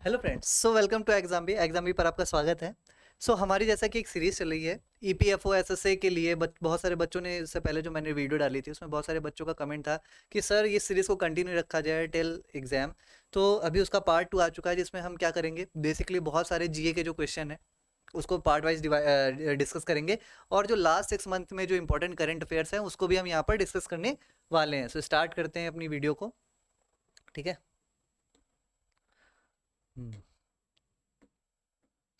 Hello friends, welcome to exam B पर आपका स्वागत है। हमारी जैसा कि एक सीरीज़ चल रही है ईपीएफओ एसएसए के लिए। बहुत सारे बच्चों ने इससे पहले जो मैंने वीडियो डाली थी उसमें बहुत सारे बच्चों का कमेंट था कि सर ये सीरीज़ को कंटिन्यू रखा जाए टिल एग्ज़ाम। तो अभी उसका पार्ट 2 आ चुका है जिसमें हम क्या करेंगे, बेसिकली बहुत सारे जीए के जो क्वेश्चन है उसको पार्ट वाइज डिस्कस करेंगे। और जो लास्ट 6 मंथ में जो इंपॉर्टेंट करंट अफेयर्स हैं उसको भी हम यहाँ पर डिस्कस करने वाले हैं। स्टार्ट करते हैं अपनी वीडियो को। ठीक है।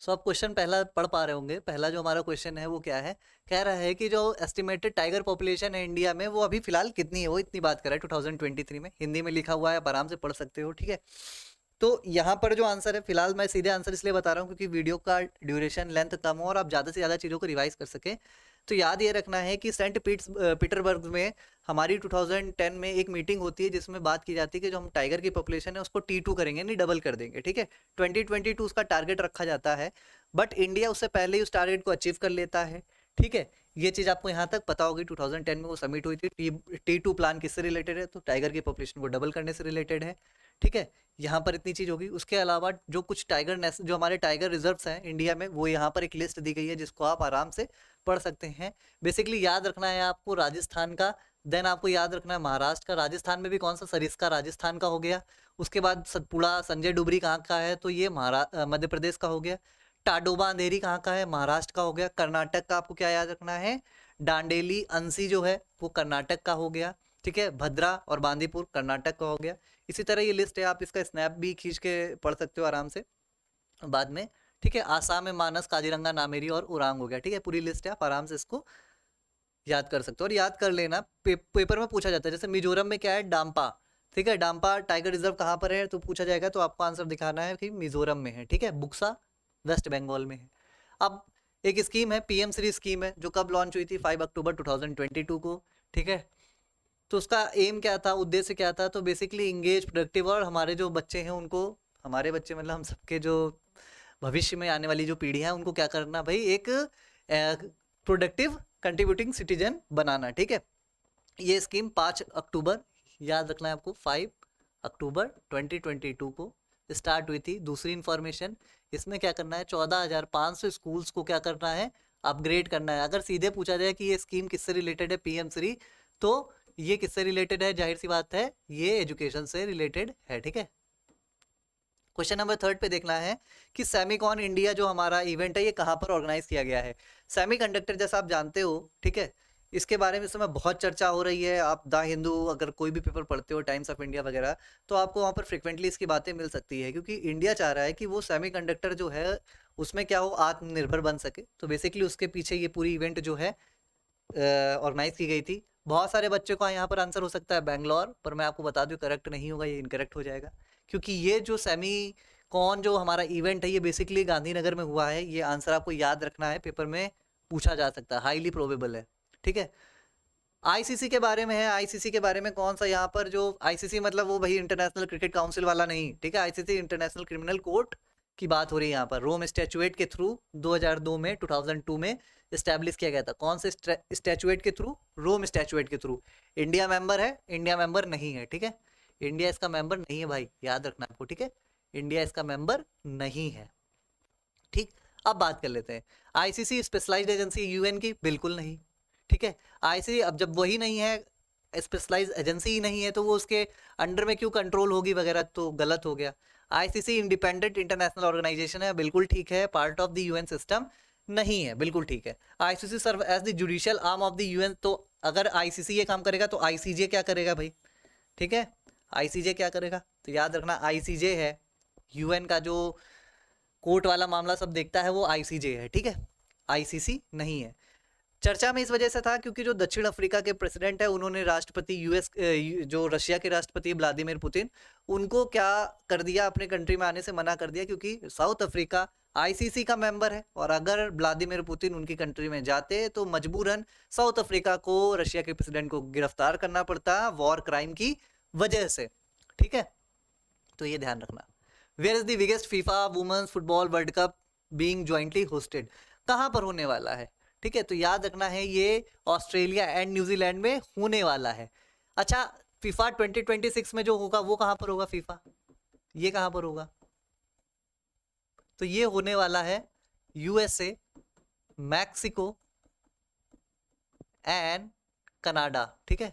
आप क्वेश्चन पहला पढ़ पा रहे होंगे। पहला जो हमारा क्वेश्चन है वो क्या है, कह रहा है कि जो एस्टिमेटेड टाइगर पॉपुलेशन है इंडिया में वो अभी फिलहाल कितनी है, वो इतनी बात कर रहा है 2023 में। हिंदी में लिखा हुआ है, आप आराम से पढ़ सकते हो। ठीक है। तो यहाँ पर जो आंसर है, फिलहाल मैं सीधे आंसर इसलिए बता रहा हूँ क्योंकि वीडियो का ड्यूरेशन लेंथ कम हो और आप ज़्यादा से ज़्यादा चीज़ों को रिवाइज कर सकें। तो याद ये रखना है कि सेंट पीटर्सबर्ग में हमारी 2010 में एक मीटिंग होती है जिसमें बात की जाती है कि जो हम टाइगर की पॉपुलेशन है उसको T2 करेंगे, नहीं डबल कर देंगे। ठीक है। 2022 उसका टारगेट रखा जाता है, बट इंडिया उससे पहले ही उस टारगेट को अचीव कर लेता है। ठीक है। ये चीज़ आपको यहाँ तक पता होगी। 2010 में वो समिट हुई थी। T2 प्लान किससे रिलेटेड है, तो टाइगर की पॉपुलेशन को डबल करने से रिलेटेड है। ठीक है। यहाँ पर इतनी चीज़ होगी। उसके अलावा जो कुछ जो हमारे टाइगर रिजर्व्स हैं इंडिया में, वो यहाँ पर एक लिस्ट दी गई है जिसको आप आराम से पढ़ सकते हैं। बेसिकली याद रखना है आपको राजस्थान का, देन आपको याद रखना है महाराष्ट्र का। राजस्थान में भी कौन सा, सरिस्का राजस्थान का हो गया। उसके बाद सतपुड़ा संजय डुबरी कहाँ का है, तो ये मध्य प्रदेश का हो गया। टाडोबा अंधेरी कहाँ का है, महाराष्ट्र का हो गया। कर्नाटक का आपको क्या याद रखना है, डांडेली अंसी जो है वो कर्नाटक का हो गया। ठीक है। भद्रा और बांदीपुर कर्नाटक का हो गया। इसी तरह ये लिस्ट है, आप इसका स्नैप भी खींच के पढ़ सकते हो आराम से बाद में। ठीक है। आसाम में मानस, काजीरंगा, नामेरी और उरांग हो गया। ठीक है। पूरी लिस्ट है, आप आराम से इसको याद कर सकते हो। और याद कर लेना, पेपर में पूछा जाता है। जैसे मिजोरम में क्या है, डाम्पा। ठीक है। डाम्पा टाइगर रिजर्व कहाँ पर है, तो पूछा जाएगा तो आपको आंसर दिखाना है कि मिजोरम में है। ठीक है। बुक्सा वेस्ट बंगाल में है। अब एक स्कीम है, पीएम श्री स्कीम है, जो कब लॉन्च हुई थी, 5 अक्टूबर 2022 को। ठीक है। तो उसका एम क्या था, उद्देश्य क्या था, तो बेसिकली इंगेज, प्रोडक्टिव, और हमारे जो बच्चे हैं उनको, हमारे बच्चे मतलब हम सबके जो भविष्य में आने वाली जो पीढ़ी है उनको क्या करना भाई, एक प्रोडक्टिव कंट्रीब्यूटिंग सिटीजन बनाना। ठीक है। ये स्कीम 5 अक्टूबर, याद रखना है आपको, 5 अक्टूबर 2022 को स्टार्ट हुई थी। दूसरी इंफॉर्मेशन, इसमें क्या करना है, 14,500 स्कूल्स को क्या करना है, अपग्रेड करना है। अगर सीधे पूछा जाए कि ये स्कीम किससे रिलेटेड है, पीएम श्री, तो ये किससे रिलेटेड है, जाहिर सी बात है ये एजुकेशन से रिलेटेड है। ठीक है। क्वेश्चन नंबर 3 पे देखना है कि सेमिकॉन इंडिया जो हमारा इवेंट है ये कहाँ पर ऑर्गेनाइज किया गया है। सेमीकंडक्टर जैसा आप जानते हो। ठीक है। इसके बारे में इस समय बहुत चर्चा हो रही है। आप द हिंदू अगर कोई भी पेपर पढ़ते हो, टाइम्स ऑफ इंडिया वगैरह, तो आपको वहाँ पर फ्रिक्वेंटली इसकी बातें मिल सकती है, क्योंकि इंडिया चाह रहा है कि वो सेमीकंडक्टर जो है उसमें क्या हो, आत्मनिर्भर बन सके। तो बेसिकली उसके पीछे ये पूरी इवेंट जो है ऑर्गेनाइज की गई थी। बहुत सारे बच्चों का यहाँ पर आंसर हो सकता है बैंगलोर, पर मैं आपको बता दूं करेक्ट नहीं होगा, ये इनकरेक्ट हो जाएगा। क्योंकि ये जो सेमी कौन जो हमारा इवेंट है ये बेसिकली गांधीनगर में हुआ है। ये आंसर आपको याद रखना है, पेपर में पूछा जा सकता है, हाईली प्रोबेबल है। ठीक है। आईसीसी के बारे में है। आईसीसी के बारे में कौन सा, यहाँ पर जो आईसीसी मतलब वो भाई इंटरनेशनल क्रिकेट काउंसिल वाला नहीं। ठीक है। आईसीसी इंटरनेशनल क्रिमिनल कोर्ट की बात हो रही है यहाँ पर। रोम स्टैचुएट के थ्रू 2002 में 2002 में इस्टेब्लिश किया गया था। कौन से स्टैचुएट के थ्रू, रोम स्टैचुएट के थ्रू। इंडिया मेंबर है, इंडिया मेंबर नहीं है। ठीक है। इंडिया इसका मेंबर नहीं है भाई, याद रखना आपको। ठीक है। इंडिया इसका मेंबर नहीं है। ठीक। अब बात कर लेते हैं, आईसीसी स्पेशलाइज्ड एजेंसी यूएन की, बिल्कुल नहीं। ठीक है। आईसीसी अब जब वही नहीं है, स्पेशलाइज्ड एजेंसी ही नहीं है, तो वो उसके अंडर में क्यों कंट्रोल होगी वगैरह, तो गलत हो गया। आईसीसी इंडिपेंडेंट इंटरनेशनल ऑर्गेनाइजेशन है, बिल्कुल ठीक है। Part of the UN system नहीं है, बिल्कुल ठीक है। ICC serve as the judicial arm of the UN, तो अगर आईसीसी ये काम करेगा तो आईसीजे क्या करेगा भाई। ठीक है। आईसीजे क्या करेगा, तो याद रखना आईसीजे है, यूएन का जो कोर्ट वाला मामला सब देखता है वो आईसीजे है। ठीक है। आईसीसी नहीं है। चर्चा में इस वजह से था क्योंकि जो दक्षिण अफ्रीका के प्रेसिडेंट है उन्होंने राष्ट्रपति जो रशिया के राष्ट्रपति व्लादिमीर पुतिन, उनको क्या कर दिया, अपने कंट्री में आने से मना कर दिया, क्योंकि साउथ अफ्रीका आईसीसी का मेंबर है। और अगर व्लादिमीर पुतिन उनकी कंट्री में जाते तो मजबूरन साउथ अफ्रीका को रशिया के प्रेसिडेंट को गिरफ्तार करना पड़ता, वॉर क्राइम की वजह से। ठीक है। तो ये ध्यान रखना। Where is the biggest FIFA women's football world cup being jointly hosted, कहाँ पर होने वाला है। ठीक है। तो याद रखना है ये ऑस्ट्रेलिया एंड न्यूजीलैंड में होने वाला है। अच्छा, फीफा 2026 में जो होगा वो कहाँ पर होगा, फीफा ये कहाँ पर होगा, तो ये होने वाला है यूएसए, मैक्सिको एंड कनाडा। ठीक है,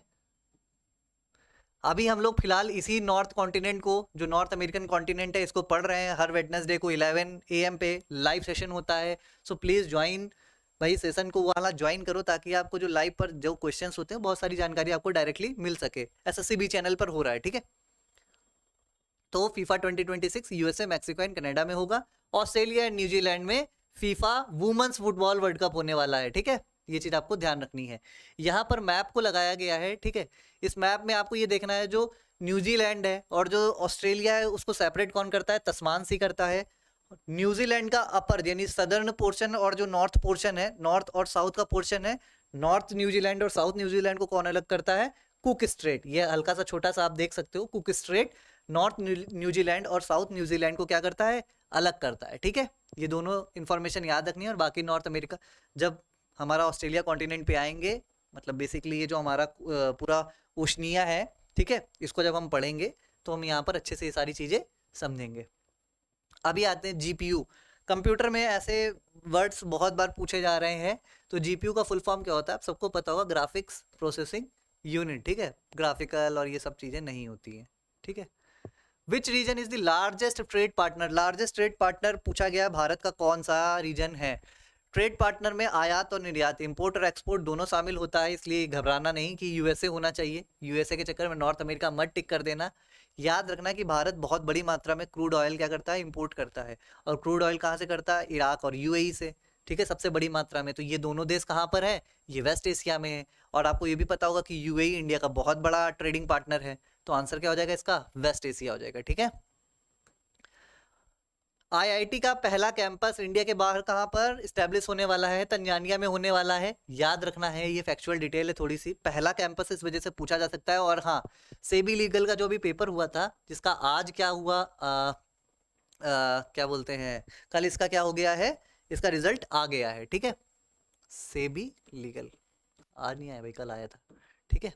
अभी हम लोग फिलहाल इसी नॉर्थ कॉन्टिनेंट को, जो नॉर्थ अमेरिकन कॉन्टिनेंट है, इसको पढ़ रहे हैं। हर वेडनेसडे को 11 AM पे लाइव सेशन होता है। सो प्लीज़ ज्वाइन भाई, सेशन को वाला ज्वाइन करो ताकि आपको जो लाइव पर जो क्वेश्चंस होते हैं बहुत सारी जानकारी आपको डायरेक्टली मिल सके। SSCB चैनल पर हो रहा है। ठीक है, तो FIFA 2026 USA, Mexico and Canada में होगा। ऑस्ट्रेलिया एंड न्यूजीलैंड में FIFA women's football world cup होने वाला है। ठीक है, ये चीज आपको ध्यान रखनी है। यहाँ पर मैप को लगाया गया है। ठीक है, इस मैप में आपको ये देखना है जो न्यूजीलैंड है और जो ऑस्ट्रेलिया है उसको सेपरेट कौन करता है, तस्मान सी करता है। न्यूजीलैंड का अपर यानी सदर्न पोर्शन और जो नॉर्थ पोर्शन है, नॉर्थ और साउथ का पोर्शन है, नॉर्थ न्यूजीलैंड और साउथ न्यूजीलैंड को कौन अलग करता है, कुक स्ट्रेट। ये हल्का सा छोटा सा आप देख सकते हो, कुक स्ट्रेट नॉर्थ न्यूजीलैंड और साउथ न्यूजीलैंड को क्या करता है, अलग करता है। ठीक है, ये दोनों इंफॉर्मेशन याद रखनी है। और बाकी नॉर्थ अमेरिका, जब हमारा ऑस्ट्रेलिया कॉन्टिनेंट पे आएंगे, मतलब बेसिकली ये जो हमारा पूरा ओशनिया है, ठीक है, इसको जब हम पढ़ेंगे तो हम यहाँ पर अच्छे से ये सारी चीज़ें समझेंगे। अभी आते हैं जीपीयू। कंप्यूटर में ऐसे वर्ड्स बहुत बार पूछे जा रहे हैं, तो जीपीयू का फुल फॉर्म क्या होता है, आप सबको पता होगा, ग्राफिक्स प्रोसेसिंग यूनिट। ठीक है, ग्राफिकल और ये सब चीज़ें नहीं होती हैं। ठीक है, which region is the largest trade partner. Largest trade partner पूछा गया, भारत का कौन सा रीजन है। ट्रेड पार्टनर में आयात और निर्यात, इंपोर्ट और एक्सपोर्ट दोनों शामिल होता है, इसलिए घबराना नहीं कि यूएसए होना चाहिए। यूएसए के चक्कर में नॉर्थ अमेरिका मत टिक कर देना। याद रखना कि भारत बहुत बड़ी मात्रा में क्रूड ऑयल क्या करता है, इंपोर्ट करता है। और क्रूड ऑयल कहाँ से करता है, इराक और यूएई से। ठीक है, सबसे बड़ी मात्रा में। तो ये दोनों देश कहाँ पर है, ये वेस्ट एशिया में है। और आपको ये भी पता होगा कि यूएई इंडिया का बहुत बड़ा ट्रेडिंग पार्टनर है। तो आंसर क्या हो जाएगा इसका, वेस्ट एशिया हो जाएगा। ठीक है, आईआईटी का पहला कैंपस इंडिया के बाहर कहाँ पर इस्टेब्लिश होने वाला है, तंजानिया में होने वाला है। याद रखना है, ये फैक्चुअल डिटेल है थोड़ी सी। पहला कैंपस इस वजह से पूछा जा सकता है। और हाँ, सेबी लीगल का जो भी पेपर हुआ था, जिसका आज क्या हुआ, क्या बोलते हैं, कल इसका क्या हो गया है, इसका रिजल्ट आ गया है। ठीक है, सेबी लीगल आज नहीं आया भाई, कल आया था। ठीक है,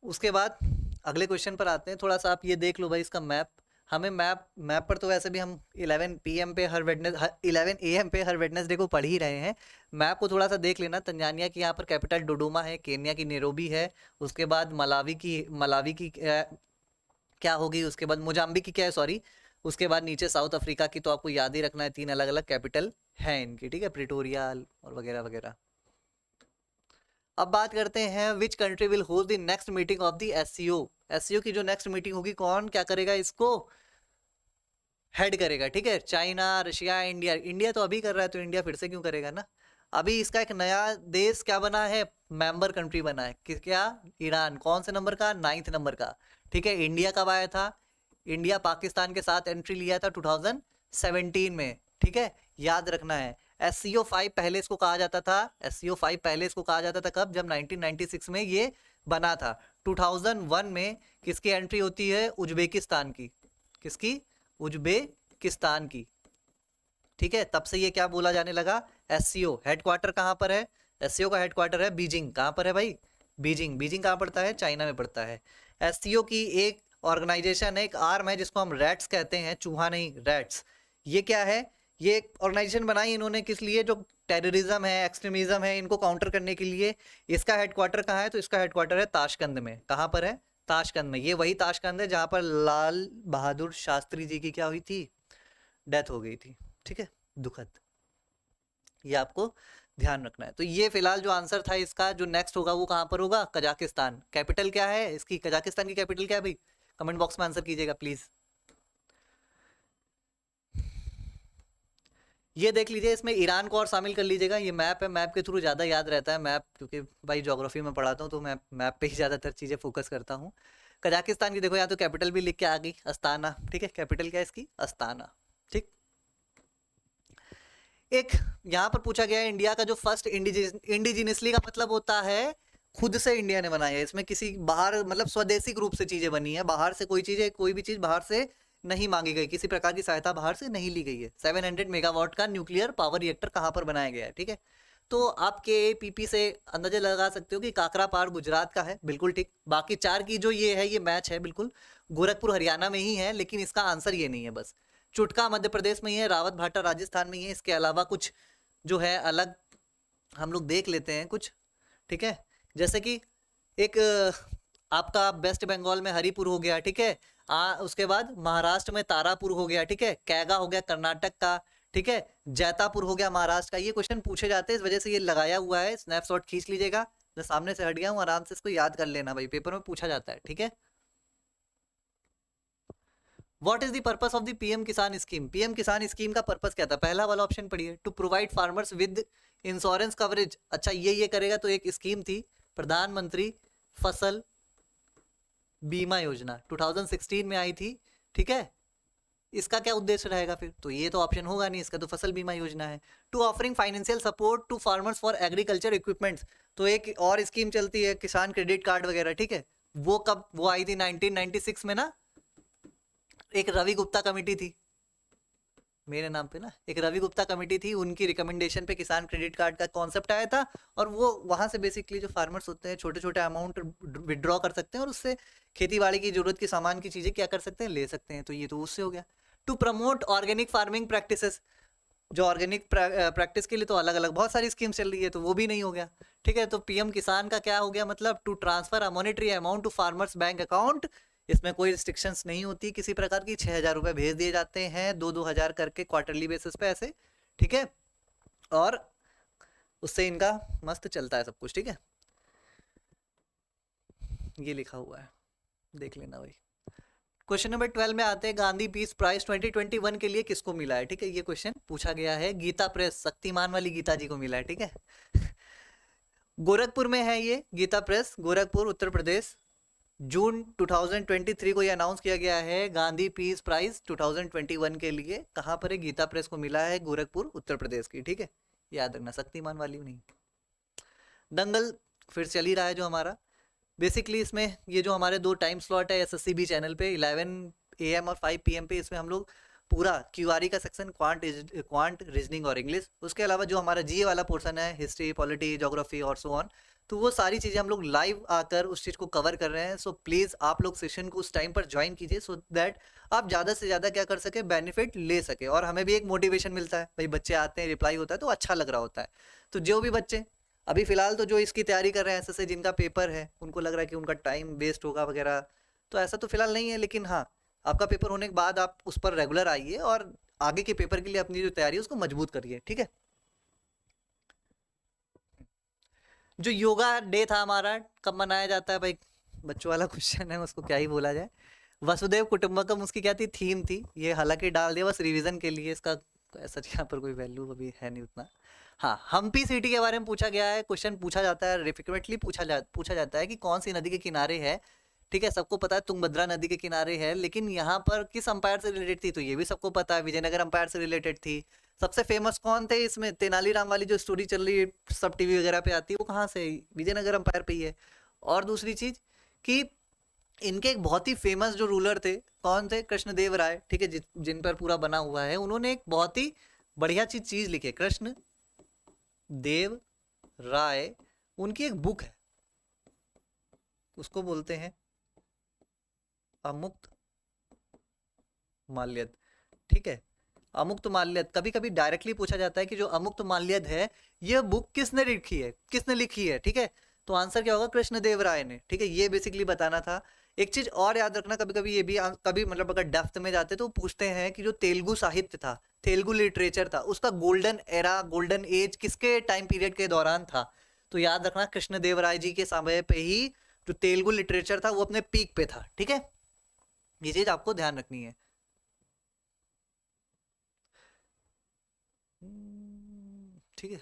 उसके बाद अगले क्वेश्चन पर आते हैं। थोड़ा सा आप ये देख लो भाई, इसका मैप। हमें मैप पर तो वैसे भी हम 11 PM पे हर 11 AM पे हर वेडनेसडे को पढ़ ही रहे हैं। मैप को थोड़ा सा देख लेना। तंजानिया की यहाँ पर कैपिटल डोडोमा है, केन्या की नैरोबी है, उसके बाद मलावी की क्या होगी, उसके बाद मोजाम्बिक की क्या है, सॉरी, उसके बाद नीचे साउथ अफ्रीका की। तो आपको याद ही रखना है, 3 अलग अलग कैपिटल हैं इनकी। ठीक है, प्रिटोरिया और वगैरह वगैरह। अब बात करते हैं, विच country will host the next meeting of the SCO. SCO की जो नेक्स्ट मीटिंग होगी, कौन क्या करेगा, इसको हेड करेगा। ठीक है, चाइना, रशिया, इंडिया। इंडिया तो अभी कर रहा है, तो इंडिया फिर से क्यों करेगा ना। अभी इसका एक नया देश क्या बना है, मेंबर कंट्री बना है। क्या, ईरान। कौन से नंबर का, 9th नंबर का। ठीक है, इंडिया कब आया था, इंडिया पाकिस्तान के साथ एंट्री लिया था 2017 में। ठीक है, याद रखना है। SCO 5 पहले इसको कहा जाता था, SCO 5 पहले इसको कहा जाता था कब, जब 1996 में ये बना था। 2001 में किसकी एंट्री होती है, उज्बेकिस्तान की। किसकी, उज्बेकिस्तान की। ठीक है, तब से ये क्या बोला जाने लगा, SCO। हेडक्वार्टर कहाँ पर है, SCO का हेडक्वार्टर है बीजिंग। कहाँ पर है भाई, बीजिंग। बीजिंग कहाँ पड़ता है, चाइना में पड़ता है। SCO की एक ऑर्गेनाइजेशन है, एक आर्म है, जिसको हम रैट्स कहते हैं, चूहा नहीं, रैट्स। ये क्या है, ये एक ऑर्गेनाइजेशन बनाई इन्होंने किस लिए, जो टेररिज्म है, एक्सट्रीमिज्म है, इनको काउंटर करने के लिए। इसका हेडक्वार्टर कहाँ है, तो इसका हेडक्वार्टर है ताशकंद में। कहाँ पर है, ताशकंद में। ये वही ताशकंद है जहाँ पर लाल बहादुर शास्त्री जी की क्या हुई थी, डेथ हो गई थी। ठीक है, दुखद। ये आपको ध्यान रखना है। तो ये फिलहाल जो आंसर था इसका, जो नेक्स्ट होगा वो कहाँ पर होगा, कजाकिस्तान। कैपिटल क्या है इसकी, कजाकिस्तान की कैपिटल क्या है भाई, कमेंट बॉक्स में आंसर कीजिएगा प्लीज। ये देख लीजिए, इसमें ईरान को और शामिल कर लीजिएगा। ये मैप है, मैप के थ्रू ज़्यादा याद रहता है मैप, क्योंकि भाई ज्योग्राफी में पढ़ाता हूँ, तो मैं मैप पे ही ज़्यादातर चीज़ें फोकस करता हूँ। कजाकिस्तान की देखो, यहाँ तो कैपिटल भी लिख के आ गई, अस्ताना। ठीक है, कैपिटल क्या है इसकी, अस्ताना। ठीक, एक यहाँ पर पूछा गया है, इंडिया का जो फर्स्ट इंडिजिनियसली का मतलब होता है खुद से इंडिया ने बनाया है। इसमें किसी बाहर, मतलब स्वदेशी रूप से चीज़ें बनी है, बाहर से कोई भी चीज़ बाहर से नहीं मांगी गई, किसी प्रकार की सहायता बाहर से नहीं ली गई है। 700 मेगावाट का न्यूक्लियर पावर रिएक्टर कहाँ पर बनाया गया है। ठीक है, तो आप KPP से अंदाजा लगा सकते हो कि काकरापार गुजरात का है, बिल्कुल ठीक। बाकी 4 की जो ये है, ये मैच है बिल्कुल, गोरखपुर हरियाणा में ही है, लेकिन इसका आंसर ये नहीं है बस। चुटका मध्य प्रदेश में ही है, रावत भाटा राजस्थान में ही है। इसके अलावा कुछ जो है अलग हम लोग देख लेते हैं कुछ, ठीक है। जैसे कि एक आपका वेस्ट बंगाल में हरिपुर हो गया, ठीक है। उसके बाद महाराष्ट्र में तारापुर हो गया, ठीक है। कैगा हो गया कर्नाटक का, ठीक है। जैतापुर हो गया महाराष्ट्र का। ये क्वेश्चन पूछे जाते हैं, इस वजह से ये लगाया हुआ है, स्नैपशॉट खींच लीजिएगा। मैं सामने से हट गया हूँ, आराम से इसको याद कर लेना भाई, पेपर में पूछा जाता है, ठीक है। What is the purpose of the PM Kisan scheme? PM Kisan scheme का पर्पस क्या था? पहला वाला ऑप्शन पढ़िए, to provide farmers with insurance coverage. अच्छा, ये करेगा तो एक स्कीम थी प्रधानमंत्री फसल बीमा योजना, 2016 में आई थी, ठीक है। इसका क्या उद्देश्य रहेगा फिर? तो ये तो ऑप्शन होगा नहीं, इसका तो फसल बीमा योजना है। To offering financial support to farmers for agriculture equipments. तो एक और स्कीम चलती है किसान क्रेडिट कार्ड वगैरह, ठीक है। वो कब वो आई थी? 1996 में ना, एक रवि गुप्ता कमेटी थी मेरे नाम पे ना, एक रवि गुप्ता कमेटी थी, उनकी रिकमेंडेशन पे किसान क्रेडिट कार्ड का कॉन्सेप्ट आया था। और वो वहां से बेसिकली जो फार्मर्स होते हैं छोटे छोटे अमाउंट विड्रॉ कर सकते हैं और उससे खेती बाड़ी की जरूरत की सामान की चीजें क्या कर सकते हैं, ले सकते हैं। तो ये तो उससे हो गया। To promote organic farming practices, जो ऑर्गेनिक प्रैक्टिस के लिए तो अलग अलग बहुत सारी स्कीम्स चल रही है, तो वो भी नहीं हो गया, ठीक है। तो पीएम किसान का क्या हो गया मतलब? To transfer a monetary amount to farmers bank account. इसमें कोई रिस्ट्रिक्शंस नहीं होती किसी प्रकार की। 6,000 रुपए भेज दिए जाते हैं, 2-2 हज़ार करके क्वार्टरली बेसिस पे ऐसे, ठीक है। और उससे इनका मस्त चलता है सब कुछ, ठीक है। ये लिखा हुआ है, देख लेना भाई। क्वेश्चन नंबर 12 में आते हैं, गांधी पीस प्राइज 2021 के लिए किसको मिला है? ठीक है, ये क्वेश्चन पूछा गया है। गीता प्रेस, शक्तिमान वाली गीता जी को मिला है, ठीक है। गोरखपुर में है ये गीता प्रेस, गोरखपुर उत्तर प्रदेश। जून 2023 को ये अनाउंस किया गया है, गांधी पीस प्राइज 2021 के लिए कहाँ पर है? गीता प्रेस को मिला है, गोरखपुर उत्तर प्रदेश की, ठीक है। याद रखना, शक्तिमान वाली नहीं। दंगल फिर चल ही रहा है जो हमारा। बेसिकली इसमें ये जो हमारे 2 टाइम स्लॉट है SSCB चैनल पे, 11 AM और 5 PM पे, इसमें हम लोग पूरा QRE का सेक्शन, क्वांट रीजनिंग और इंग्लिश, उसके अलावा जो हमारा GA वाला पोर्शन है, हिस्ट्री, पॉलिटी, ज्योग्राफी और सो ऑन, तो वो सारी चीज़ें हम लोग लाइव आकर उस चीज़ को कवर कर रहे हैं। सो प्लीज़ आप लोग सेशन को उस टाइम पर ज्वाइन कीजिए, सो दैट आप ज़्यादा से ज़्यादा क्या कर सके, बेनिफिट ले सके। और हमें भी एक मोटिवेशन मिलता है भाई, बच्चे आते हैं, रिप्लाई होता है तो अच्छा लग रहा होता है। तो जो भी बच्चे अभी फिलहाल तो जो इसकी तैयारी कर रहे हैं SSC, जिनका पेपर है, उनको लग रहा है कि उनका टाइम वेस्ट होगा वगैरह, तो ऐसा तो फिलहाल नहीं है। लेकिन हाँ, आपका पेपर होने के बाद आप उस पर रेगुलर आइए और आगे के पेपर के लिए अपनी जो तैयारी है उसको मजबूत करिए, ठीक है। जो योगा डे था हमारा, कब मनाया जाता है भाई? बच्चों वाला क्वेश्चन है, उसको क्या ही बोला जाए। वसुदेव कुटुंबकम उसकी क्या थी? थीम थी। ये हालांकि डाल दिया बस रिवीजन के लिए, इसका ऐसा यहाँ पर कोई वैल्यू अभी है नहीं उतना। हाँ, हम्पी सिटी के बारे में पूछा गया है, क्वेश्चन पूछा जाता है, फ्रिक्वेंटली पूछा जाता है कि कौन सी नदी के किनारे है, ठीक है। सबको पता है तुंगभद्रा नदी के किनारे है, लेकिन यहाँ पर किस अंपायर से रिलेटेड थी? तो ये भी सबको पता है, विजयनगर अंपायर से रिलेटेड थी। सबसे फेमस कौन थे इसमें? तेनालीराम वाली जो स्टोरी चल रही है, सब टीवी वगैरह पे आती है, वो कहाँ से? विजयनगर अंपायर पे ही है। और दूसरी चीज कि इनके एक बहुत ही फेमस जो रूलर थे, कौन थे? कृष्णदेव राय, ठीक है, जिन पर पूरा बना हुआ है। उन्होंने एक बहुत ही बढ़िया चीज लिखी है, कृष्ण देव राय, उनकी एक बुक है, उसको बोलते हैं अमुक्त माल्यद, ठीक है। अमुक्त माल्यद कभी कभी डायरेक्टली पूछा जाता है कि जो अमुक्त माल्यद है, यह बुक किसने लिखी है, किसने लिखी है, ठीक है। तो आंसर क्या होगा? कृष्णदेव राय ने, ठीक है। ये बेसिकली बताना था। एक चीज और याद रखना, कभी कभी ये भी कभी मतलब अगर डेप्थ में जाते तो पूछते हैं कि जो तेलुगु साहित्य था, तेलुगु लिटरेचर था, उसका गोल्डन एरा, गोल्डन एज किसके टाइम पीरियड के दौरान था? तो याद रखना, कृष्णदेव राय जी के समय पे ही जो तेलुगु लिटरेचर था वो अपने पीक पे था, ठीक है। ये चीज आपको ध्यान रखनी है। ठीक है,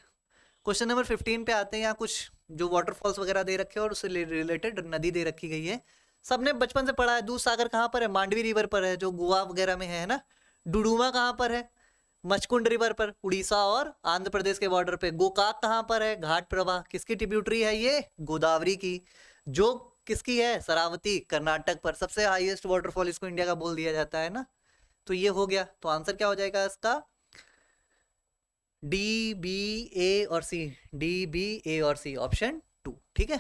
क्वेश्चन नंबर 15 पे आते हैं। यहाँ कुछ जो वाटरफॉल्स वगैरह दे रखे हैं और उससे रिलेटेड नदी दे रखी गई है। सबने बचपन से पढ़ा है, दूध सागर कहाँ पर है? मांडवी रिवर पर है, जो गोवा वगैरह में है ना। डुडुमा कहाँ पर है? मचकुंड रिवर पर, उड़ीसा और आंध्र प्रदेश के बॉर्डर पे। गोकाक कहाँ पर है? घाट प्रवाह किसकी ट्रिब्यूटरी है? ये गोदावरी की। जो किसकी है? शरावती, कर्नाटक पर। सबसे हाईएस्ट वाटरफॉल इसको इंडिया का बोल दिया जाता है ना। तो ये हो गया, तो आंसर क्या हो जाएगा इसका? डी, बी, ए और सी, डी, बी, ए और सी, ऑप्शन 2, ठीक है।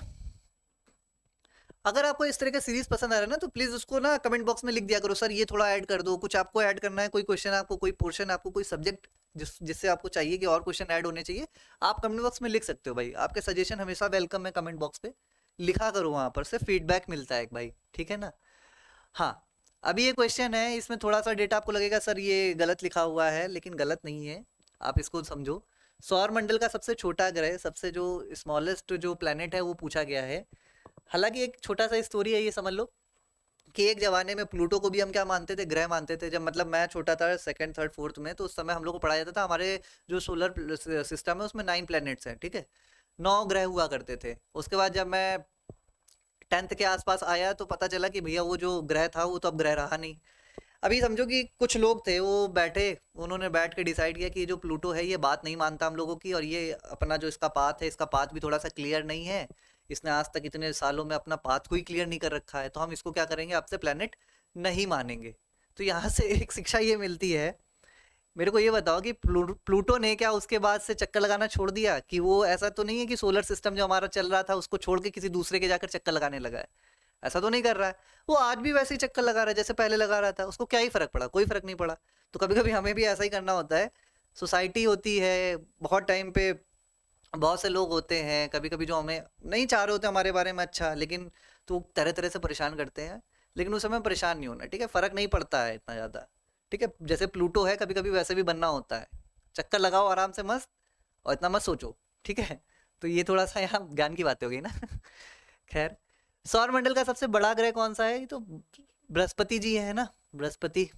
अगर आपको इस तरह का सीरीज पसंद आ रहा है ना, तो प्लीज उसको ना कमेंट बॉक्स में लिख दिया करो, सर ये थोड़ा ऐड कर दो, कुछ आपको ऐड करना है, कोई क्वेश्चन आपको, कोई पोर्शन आपको, कोई सब्जेक्ट जिससे आपको चाहिए कि और क्वेश्चन ऐड होने चाहिए, आप कमेंट बॉक्स में लिख सकते हो भाई। आपके सजेशन हमेशा वेलकम है, कमेंट बॉक्स पे लिखा करो, वहां पर से फीडबैक मिलता है एक भाई, ठीक है ना। हाँ, अभी ये क्वेश्चन है, इसमें थोड़ा सा डेटा आपको लगेगा सर ये गलत लिखा हुआ है, लेकिन गलत नहीं है, आप इसको समझो। सौर मंडल का सबसे छोटा ग्रह, सबसे जो स्मॉलेस्ट जो प्लेनेट है वो पूछा गया है। हालांकि एक छोटा सा स्टोरी है, ये समझ लो कि एक जमाने में प्लूटो को भी हम क्या मानते थे, ग्रह मानते थे। जब मतलब मैं छोटा था, सेकंड थर्ड फोर्थ में, तो उस समय हम लोग को पढ़ाया जाता था हमारे जो सोलर सिस्टम है उसमें 9 प्लैनेट्स हैं, ठीक है, 9 ग्रह हुआ करते थे। उसके बाद जब मैं 10th के आसपास आया तो पता चला कि भैया वो जो ग्रह था वो तो अब ग्रह रहा नहीं। अभी समझो कि कुछ लोग थे, वो बैठे, उन्होंने बैठ के डिसाइड किया कि ये जो प्लूटो है ये बात नहीं मानता हम लोगों की, और ये अपना जो इसका पाथ है, इसका पाथ भी थोड़ा सा क्लियर नहीं है, इसने आज तक इतने सालों में अपना पाथ को ही क्लियर नहीं कर रखा है, तो हम इसको क्या करेंगे, आपसे प्लेनेट नहीं मानेंगे। तो यहाँ से एक शिक्षा ये मिलती है, मेरे को ये बताओ कि प्लूटो ने क्या उसके बाद से चक्कर लगाना छोड़ दिया, कि वो ऐसा तो नहीं है कि सोलर सिस्टम जो हमारा चल रहा था उसको छोड़ के किसी दूसरे के जाकर चक्कर लगाने लगा है, ऐसा तो नहीं कर रहा है। वो आज भी वैसे ही चक्कर लगा रहा है जैसे पहले लगा रहा था, उसको क्या ही फर्क पड़ा, कोई फर्क नहीं पड़ा। तो कभी कभी हमें भी ऐसा ही करना होता है। सोसाइटी होती है, बहुत टाइम पे बहुत से लोग होते हैं कभी कभी जो हमें नहीं चाह रहे होते हमारे बारे में अच्छा, लेकिन तो तरह तरह से परेशान करते हैं, लेकिन उस समय परेशान नहीं होना, ठीक है, फर्क नहीं पड़ता है इतना ज़्यादा, ठीक है। जैसे प्लूटो है, कभी कभी वैसे भी बनना होता है, चक्कर लगाओ आराम से मस्त, और इतना मत सोचो, ठीक है। तो ये थोड़ा सा यहाँ ज्ञान की बातें हो गई ना। खैर, सौर मंडल का सबसे बड़ा ग्रह कौन सा है, ये तो बृहस्पति जी है ना, बृहस्पति।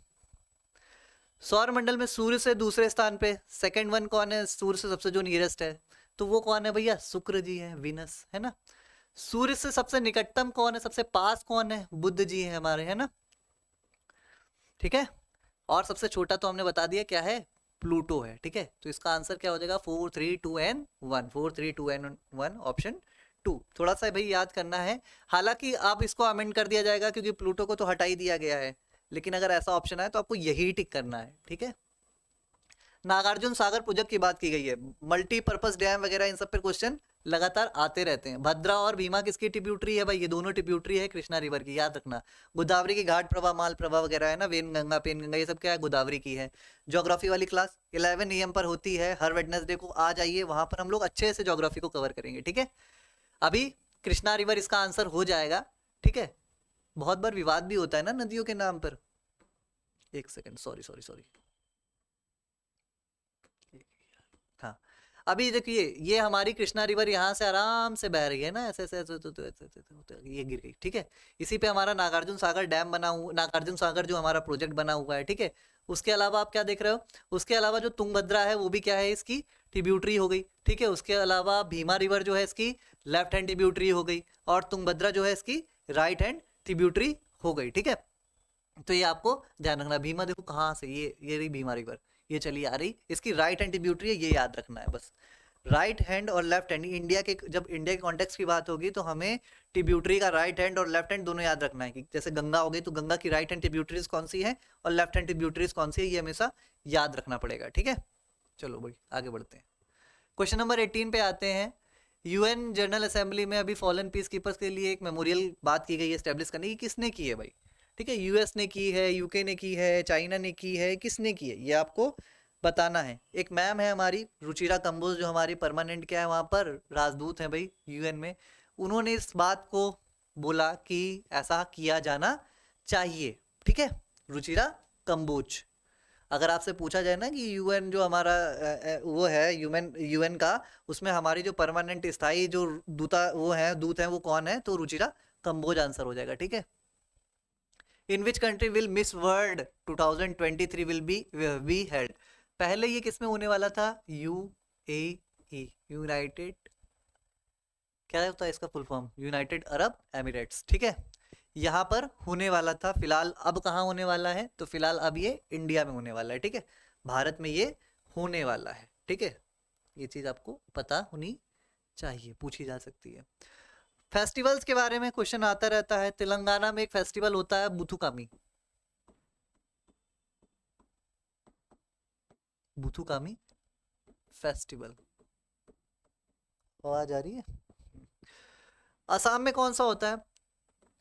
सौर मंडल में सूर्य से दूसरे स्थान पे सेकंड वन कौन है, सूर्य से सबसे जो नियरेस्ट है, तो वो कौन है भैया, शुक्र जी है, विनस है ना। सूर्य से सबसे निकटतम कौन है, सबसे पास कौन है, बुध जी है हमारे, है ना, ठीक है। और सबसे छोटा तो हमने बता दिया क्या है, प्लूटो है, ठीक है। तो इसका आंसर क्या हो जाएगा, 4 3 2 and 1, 4 3 2 and 1, ऑप्शन 2। थोड़ा सा भाई याद करना है, हालांकि आप इसको अमेंड कर दिया जाएगा क्योंकि प्लूटो को तो हटा ही दिया गया है, लेकिन अगर ऐसा ऑप्शन आए तो आपको यही टिक करना है, ठीक है। नागार्जुन सागर प्रोजेक्ट की बात की गई है, मल्टीपर्पज डैम वगैरह इन सब पर क्वेश्चन लगातार आते रहते हैं। भद्रा और भीमा किसकी ट्रिब्यूटरी है भाई, ये दोनों ट्रिब्यूटरी है कृष्णा रिवर की, याद रखना। गोदावरी की घाट प्रवाह, माल प्रवाह वगैरह है ना, वेन गंगा, पेन गंगा, ये सब क्या है, गोदावरी की है। ज्योग्राफी वाली क्लास 11 AM पर होती है हर वेडनेसडे को, आ जाइए, वहां पर हम लोग अच्छे से ज्योग्राफी को कवर करेंगे, ठीक है। अभी कृष्णा रिवर इसका आंसर हो जाएगा, ठीक है। बहुत बार विवाद भी होता है ना नदियों के नाम पर, एक सेकेंड, सॉरी सॉरी सॉरी, हाँ। अभी देखिए, ये हमारी कृष्णा रिवर यहाँ से आराम से बह रही है ना, ऐसे ऐसे ऐसे ये गिर गई, ठीक है। इसी पे हमारा नागार्जुन सागर डैम बना हुआ, नागार्जुन सागर जो हमारा प्रोजेक्ट बना हुआ है, ठीक है। उसके अलावा आप क्या देख रहे हो, उसके अलावा जो तुंगभद्रा है वो भी क्या है, इसकी ट्रिब्यूटरी हो गई, ठीक है। उसके अलावा भीमा रिवर जो है इसकी लेफ्ट हैंड ट्रिब्यूटरी हो गई, और तुंगभद्रा जो है इसकी राइट हैंड ट्रिब्यूटरी हो गई, ठीक है। तो ये आपको ध्यान रखना। भीमा देखो कहाँ से, ये रही भीमा रिवर, ये चली आ रही, इसकी राइट हैंड ट्रिब्यूटरी है, ये याद रखना है बस। राइट हैंड और लेफ्ट हैंड, इंडिया के जब इंडिया के कॉन्टेक्स्ट की बात होगी तो हमें ट्रिब्यूटरी का राइट हैंड और लेफ्ट हैंड दोनों याद रखना है, कि जैसे गंगा हो गई तो गंगा की राइट हैंड ट्रिब्यूटरीज कौन सी है और लेफ्ट हैंड ट्रिब्यूटरीज कौन सी है, ये हमेशा याद रखना पड़ेगा, ठीक है। चलो भाई आगे बढ़ते हैं, क्वेश्चन नंबर 18 पे आते हैं। यूएन जनरल असेंबली में अभी फॉलन पीस कीपर्स के लिए एक मेमोरियल बात की गई है एस्टेब्लिश करने की, किसने की है भाई, ठीक है। यूएस ने की है, यूके ने की है, चाइना ने की है, किसने की है, ये आपको बताना है। एक मैम है हमारी रुचिरा कंबोज, जो हमारी परमानेंट क्या है वहाँ पर राजदूत है भाई यूएन में, उन्होंने इस बात को बोला कि ऐसा किया जाना चाहिए, ठीक है, रुचिरा कंबोज। अगर आपसे पूछा जाए ना कि यूएन जो हमारा वो है यूएन यूएन का, उसमें हमारी जो परमानेंट स्थायी जो दूत हैं वो कौन है, तो रुचिरा कंबोज आंसर हो जाएगा, ठीक है। In which country will Miss World 2023 will be held, पहले ये किसमें होने वाला था, यूएई, यूनाइटेड, क्या होता है इसका full form, United Arab Emirates, ठीक है। यहाँ पर होने वाला था, फिलहाल अब कहाँ होने वाला है, तो फिलहाल अब ये इंडिया में होने वाला है, ठीक है। भारत में ये होने वाला है, ठीक है। ये चीज आपको पता होनी चाहिए, पूछी जा सकती है। फेस्टिवल्स के बारे में क्वेश्चन आता रहता है। तेलंगाना में एक फेस्टिवल होता है बुथुकामी, बुथुकामी फेस्टिवल, आवाज आ रही है। असम में कौन सा होता है,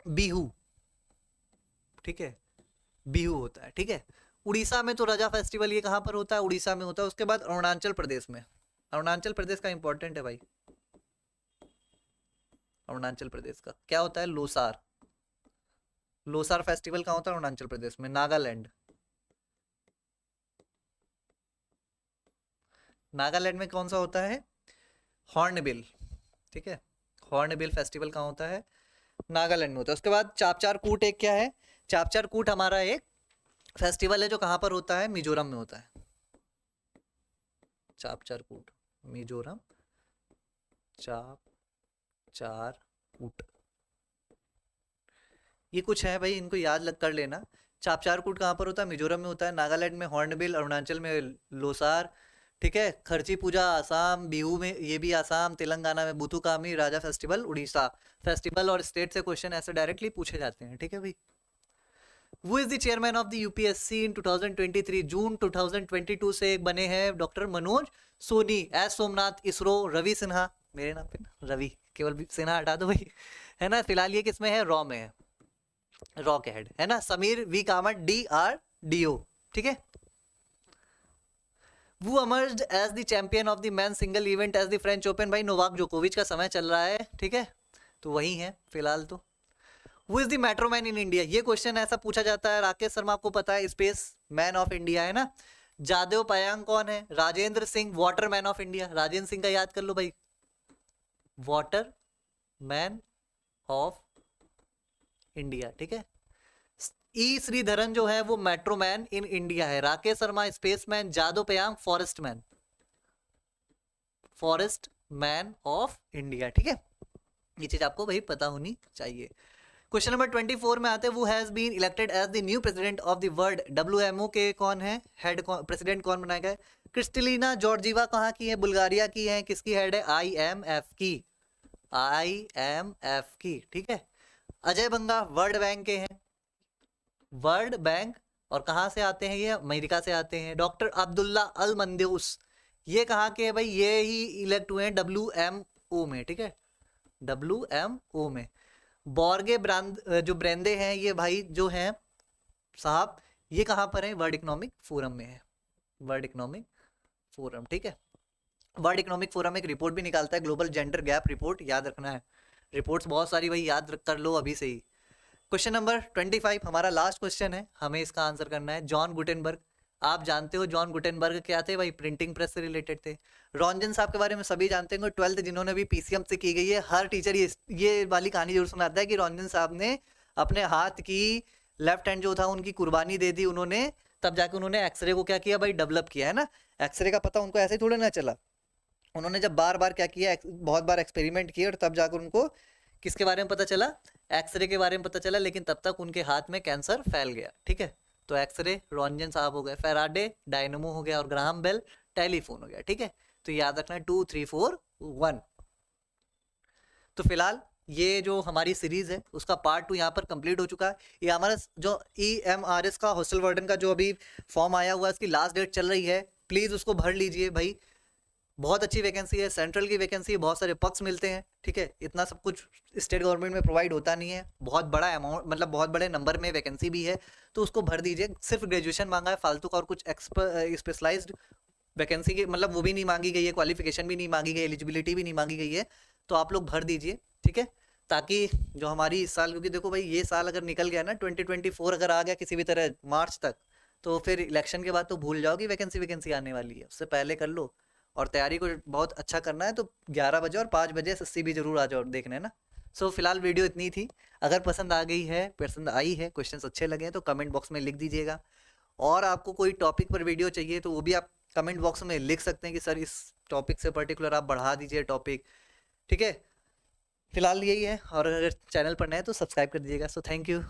बिहू, ठीक है, बिहू होता है, ठीक है। उड़ीसा में तो रजा फेस्टिवल, ये कहाँ पर होता है, उड़ीसा में होता है। उसके बाद अरुणाचल प्रदेश में, अरुणाचल प्रदेश का इंपॉर्टेंट है भाई, अरुणाचल प्रदेश का क्या होता है, लोसार, लोसार फेस्टिवल कहाँ होता है, अरुणाचल प्रदेश में। नागालैंड, नागालैंड में कौन सा होता है, हॉर्नबिल, ठीक है, हॉर्नबिल फेस्टिवल कहाँ होता है, नागालैंड में होता है। उसके बाद चापचार कूट एक क्या है, चापचार कूट हमारा एक फेस्टिवल है जो कहाँ पर होता है, मिजोरम में होता है। चापचार कूट, मिजोरम, चाप चार कूट, ये कुछ है भाई, इनको याद लग कर लेना। चापचार कूट कहाँ पर होता है, मिजोरम में होता है। नागालैंड में हॉर्नबिल, अरुणाचल में लोसार, ठीक है। खर्ची पूजा आसाम, बिहू में ये भी आसाम, तेलंगाना में बुथुकामी, राजा फेस्टिवल उड़ीसा। फेस्टिवल और स्टेट से क्वेश्चन ऐसे डायरेक्टली पूछे जाते हैं, ठीक है भाई। वो is the chairman of the UPSC इन 2023, जून 2022 से एक बने हैं डॉक्टर मनोज सोनी, एस सोमनाथ, इसरो, रवि सिन्हा, मेरे नाम पे ना रवि, केवल सिन्हा हटा दो भाई, है ना। फिलहाल ये किसमें है, रॉ में है, रॉ के हेड है ना। समीर वी कामत, DRDO, ठीक है। वो emerged as the champion of the man single event as the French Open, भाई नोवाक जोकोविच का समय चल रहा है, ठीक है, तो वही है फिलहाल तो। वो is the Metro Man in India, ये क्वेश्चन ऐसा पूछा जाता है। राकेश शर्मा आपको पता है, स्पेस मैन ऑफ इंडिया है ना। जादव पयांग कौन है, Rajendra Singh, water man of India, Rajendra Singh का याद कर लो भाई, वाटर मैन ऑफ इंडिया, ठीक है। ई श्रीधरन जो है वो मेट्रोमैन इन इंडिया है। Rakesh Sharma spaceman, Jadav Payeng forest man, forest man of India, ठीक है। ये चीज आपको भाई पता होनी चाहिए। क्वेश्चन नंबर 24 में आते हैं, वो has been elected as the new president of the world, WMO के कौन है हेड, प्रेसिडेंट कौन बनाया गया, क्रिस्टलिना जॉर्जीवा कहाँ की है, बुल्गारिया की है। किसकी हेड है, IMF की, IMF की, ठीक है। अजय बंगा वर्ल्ड बैंक के हैं, वर्ल्ड बैंक, और कहाँ से आते हैं ये, अमेरिका से आते हैं। डॉक्टर अब्दुल्ला अल मंदूस, ये कहाँ के हैं भाई, ये ही इलेक्ट हुए हैं WMO में, ठीक है, WMO में। बॉर्गे ब्रांड जो ब्रेंदे हैं ये भाई जो हैं साहब, ये कहाँ पर है, वर्ल्ड इकोनॉमिक फोरम में है, वर्ल्ड इकोनॉमिक फोरम, ठीक है। वर्ल्ड इकोनॉमिक फोरम एक रिपोर्ट भी निकालता है, ग्लोबल जेंडर गैप रिपोर्ट, याद रखना है। रिपोर्ट्स बहुत सारी भाई, याद कर लो अभी से ही। क्वेश्चन नंबर 25 हमारा लास्ट क्वेश्चन है, हमें इसका आंसर करना है। जॉन गुटेनबर्ग, आप जानते हो जॉन गुटेनबर्ग क्या थे भाई, प्रिंटिंग प्रेस से रिलेटेड थे। रॉन्जन साहब के बारे में सभी जानते हैं, 12th जिन्होंने भी PCM से की गई है, हर टीचर ये वाली कहानी जरूर सुनाता है कि रॉन्जन साहब ने अपने हाथ की लेफ्ट हैंड जो था उनकी कुर्बानी दे दी उन्होंने, तब जाके उन्होंने एक्सरे को क्या किया भाई, डेवलप किया, है ना। एक्सरे का पता उनको ऐसे थोड़ा ना चला, उन्होंने जब बार बार क्या किया, बहुत बार एक्सपेरिमेंट किए, और तब जाकर उनको किसके बारे में पता चला, एक्सरे के बारे में पता चला। लेकिन तब तक उनके हाथ में कैंसर फैल गया, ठीक है। तो एक्सरे रॉन्जन साहब हो गए, फेराडे डायनमो हो गया, और ग्राहम बेल टेलीफोन हो गया, ठीक है। तो याद रखना 2 3 4 1। तो फिलहाल ये जो हमारी सीरीज है उसका पार्ट 2 यहाँ पर कंप्लीट हो चुका है। ये हमारा जो EMRS का हॉस्टल वार्डन का जो अभी फॉर्म आया हुआ है, इसकी लास्ट डेट चल रही है, प्लीज उसको भर लीजिए भाई। बहुत अच्छी वैकेंसी है, सेंट्रल की वैकेंसी है, बहुत सारे पक्ष मिलते हैं, ठीक है। इतना सब कुछ स्टेट गवर्नमेंट में प्रोवाइड होता नहीं है, बहुत बड़ा अमाउंट, मतलब बहुत बड़े नंबर में वैकेंसी भी है, तो उसको भर दीजिए। सिर्फ ग्रेजुएशन मांगा है फालतू का, और कुछ स्पेशलाइज्ड वैकेंसी की मतलब वो भी नहीं मांगी गई है, क्वालिफिकेशन भी नहीं मांगी गई, एलिजिबिलिटी भी नहीं मांगी गई है, तो आप लोग भर दीजिए, ठीक है। ताकि जो हमारी इस साल, क्योंकि देखो भाई ये साल अगर निकल गया ना, 2024 अगर आ गया किसी भी तरह मार्च तक, तो फिर इलेक्शन के बाद तो भूल जाओ कि वैकेंसी आने वाली है, उससे पहले कर लो। और तैयारी को बहुत अच्छा करना है, तो 11 बजे और 5 बजे SSC भी जरूर आ जाओ देखने, ना। सो फिलहाल वीडियो इतनी थी। अगर पसंद आ गई है, पसंद आई है, क्वेश्चंस अच्छे लगे हैं, तो कमेंट बॉक्स में लिख दीजिएगा। और आपको कोई टॉपिक पर वीडियो चाहिए तो वो भी आप कमेंट बॉक्स में लिख सकते हैं कि सर इस टॉपिक से पर्टिकुलर आप बढ़ा दीजिए टॉपिक, ठीक है। फिलहाल यही है, और अगर चैनल पर नए तो सब्सक्राइब कर दीजिएगा। So thank you.